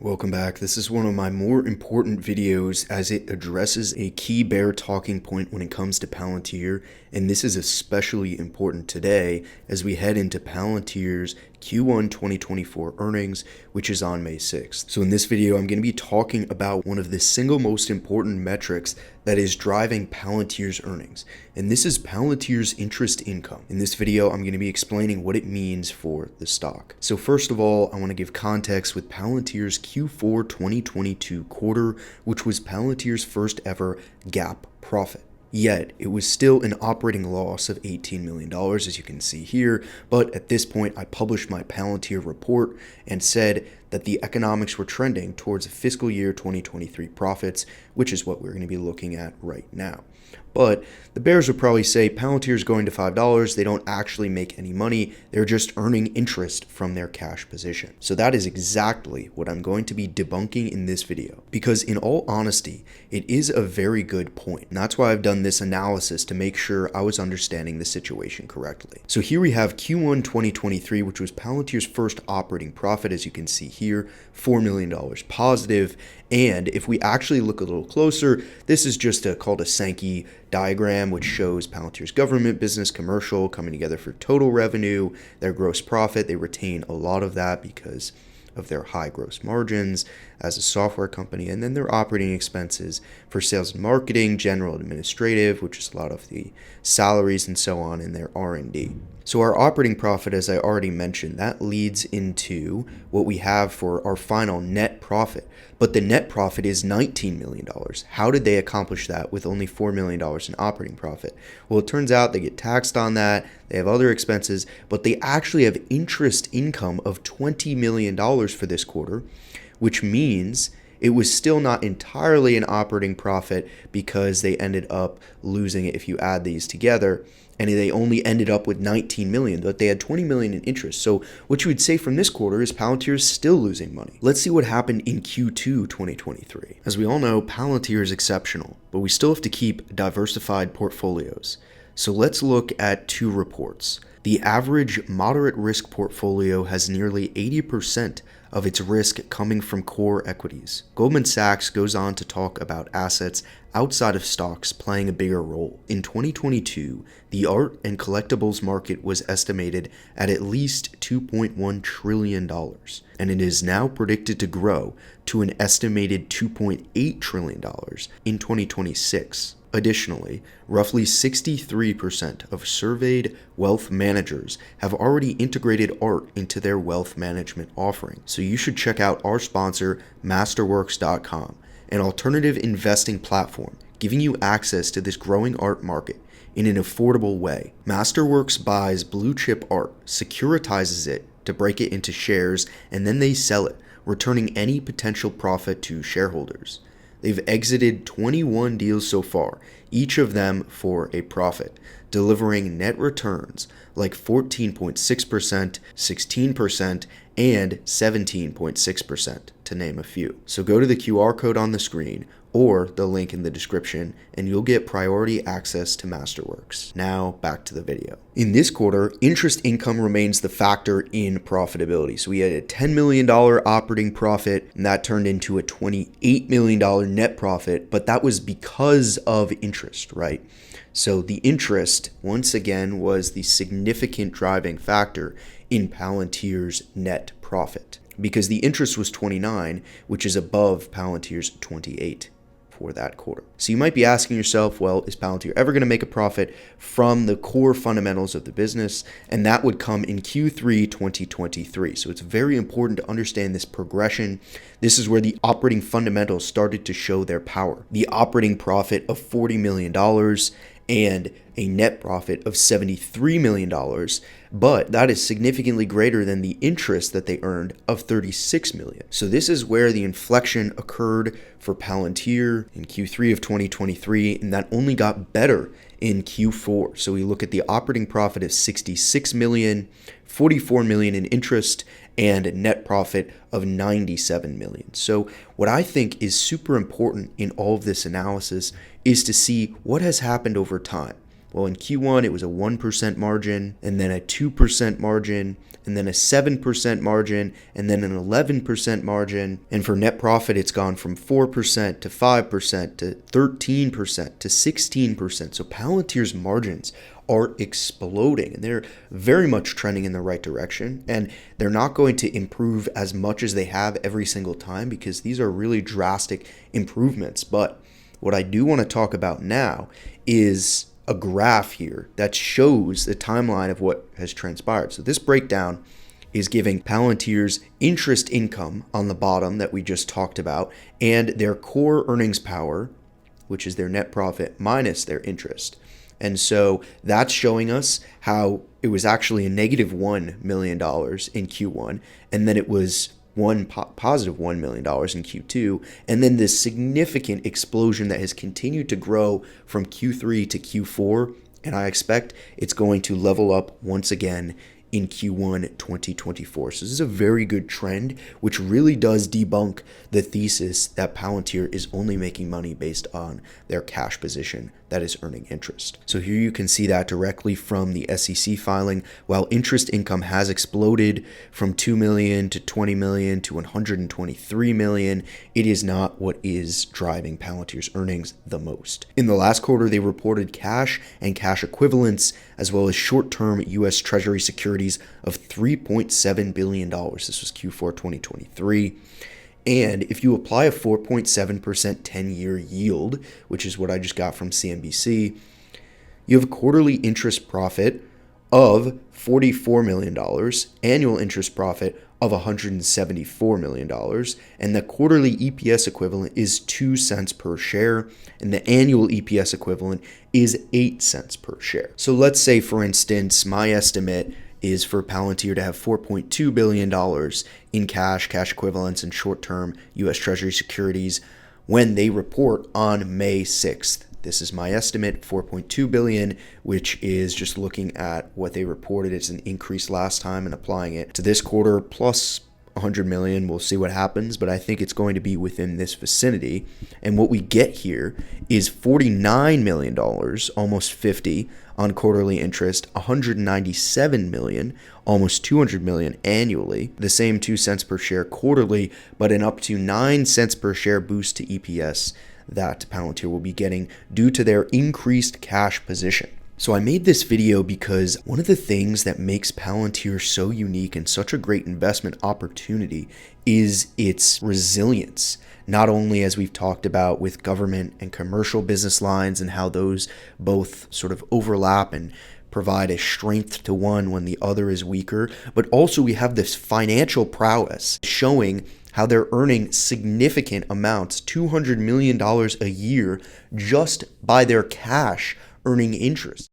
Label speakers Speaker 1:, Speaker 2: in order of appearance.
Speaker 1: Welcome back. This is one of my more important videos as it addresses a key bear talking point when it comes to Palantir, and this is especially important today as we head into Palantir's Q1 2024 earnings, which is on May 6th. So in this video, I'm going to be talking about one of the single most important metrics that is driving Palantir's earnings, and this is Palantir's interest income. In this video, I'm going to be explaining what it means for the stock. So first of all, I want to give context with Palantir's Q4 2022 quarter, which was Palantir's first ever GAAP profit. Yet, it was still an operating loss of $18 million, as you can see here, but at this point, I published my Palantir report and said that the economics were trending towards fiscal year 2023 profits, which is what we're going to be looking at right now. But the bears would probably say Palantir is going to $5. They don't actually make any money. They're just earning interest from their cash position. So that is exactly what I'm going to be debunking in this video. Because in all honesty, it is a very good point. And that's why I've done this analysis to make sure I was understanding the situation correctly. So here we have Q1 2023, which was Palantir's first operating profit, as you can see here, $4 million positive. And if we actually look a little closer, this is just called a Sankar diagram, which shows Palantir's government, business, commercial coming together for total revenue, their gross profit. They retain a lot of that because of their high gross margins as a software company, and then their operating expenses for sales and marketing, general administrative, which is a lot of the salaries and so on, and their R&D. So our operating profit, as I already mentioned, that leads into what we have for our final net profit. But the net profit is $19 million. How did they accomplish that with only $4 million in operating profit? Well, it turns out they get taxed on that. They have other expenses, but they actually have interest income of $20 million for this quarter, which means it was still not entirely an operating profit because they ended up losing it if you add these together. And they only ended up with 19 million, but they had 20 million in interest. So what you would say from this quarter is Palantir is still losing money. Let's see what happened in Q2 2023. As we all know, Palantir is exceptional, but we still have to keep diversified portfolios. So let's look at two reports. The average moderate risk portfolio has nearly 80% of its risk coming from core equities. Goldman Sachs goes on to talk about assets outside of stocks playing a bigger role. In 2022, the art and collectibles market was estimated at least $2.1 trillion, and it is now predicted to grow to an estimated $2.8 trillion in 2026. Additionally, roughly 63% of surveyed wealth managers have already integrated art into their wealth management offering. So you should check out our sponsor, Masterworks.com, an alternative investing platform giving you access to this growing art market in an affordable way. Masterworks buys blue chip art, securitizes it to break it into shares, and then they sell it, returning any potential profit to shareholders. They've exited 21 deals so far, each of them for a profit, delivering net returns like 14.6%, 16%, and 17.6%, to name a few. So go to the QR code on the screen or the link in the description, and you'll get priority access to Masterworks. Now, back to the video. In this quarter, interest income remains the factor in profitability. So we had a $10 million operating profit, and that turned into a $28 million net profit, but that was because of interest, right? So the interest, once again, was the significant driving factor in Palantir's net profit, because the interest was 29, which is above Palantir's 28 for that quarter. So you might be asking yourself, well, is Palantir ever going to make a profit from the core fundamentals of the business? And that would come in Q3 2023. So it's very important to understand this progression. This is where the operating fundamentals started to show their power. The operating profit of $40 million and a net profit of $73 million, but that is significantly greater than the interest that they earned of $36 million. So this is where the inflection occurred for Palantir in Q3 of 2023, and that only got better in Q4. So we look at the operating profit of $66 million, $44 million in interest, and a net profit of $97 million. So what I think is super important in all of this analysis is to see what has happened over time. Well, in Q1, it was a 1% margin, and then a 2% margin, and then a 7% margin, and then an 11% margin. And for net profit, it's gone from 4% to 5% to 13% to 16%. So Palantir's margins are exploding, and they're very much trending in the right direction. And they're not going to improve as much as they have every single time, because these are really drastic improvements. But what I do want to talk about now is a graph here that shows the timeline of what has transpired. So this breakdown is giving Palantir's interest income on the bottom that we just talked about, and their core earnings power, which is their net profit minus their interest. And so that's showing us how it was actually a negative $1 million in Q1, and then it was positive $1 million in Q2, and then this significant explosion that has continued to grow from Q3 to Q4, and I expect it's going to level up once again in Q1 2024. So this is a very good trend, which really does debunk the thesis that Palantir is only making money based on their cash position that is earning interest. So here you can see that directly from the SEC filing. While interest income has exploded from 2 million to 20 million to 123 million, it is not what is driving Palantir's earnings the most. In the last quarter, they reported cash and cash equivalents, as well as short-term U.S. Treasury securities of $3.7 billion. This was Q4 2023. And if you apply a 4.7% 10-year yield, which is what I just got from CNBC, you have a quarterly interest profit of $44 million, annual interest profit of $174 million, and the quarterly EPS equivalent is 2 cents per share, and the annual EPS equivalent is 8 cents per share. So let's say, for instance, my estimate is for Palantir to have $4.2 billion in cash, cash equivalents, and short-term U.S. Treasury securities when they report on May 6th. This is my estimate, $4.2 billion, which is just looking at what they reported. It's an increase last time and applying it to this quarter plus $100 million. We'll see what happens, but I think it's going to be within this vicinity. And what we get here is $49 million, almost 50 on quarterly interest, $197 million, almost $200 million annually, the same 2 cents per share quarterly, but an up to 9 cents per share boost to EPS that Palantir will be getting due to their increased cash position. So I made this video because one of the things that makes Palantir so unique and such a great investment opportunity is its resilience. Not only, as we've talked about, with government and commercial business lines and how those both sort of overlap and provide a strength to one when the other is weaker, but also we have this financial prowess showing how they're earning significant amounts, $200 million a year, just by their cash earning interest.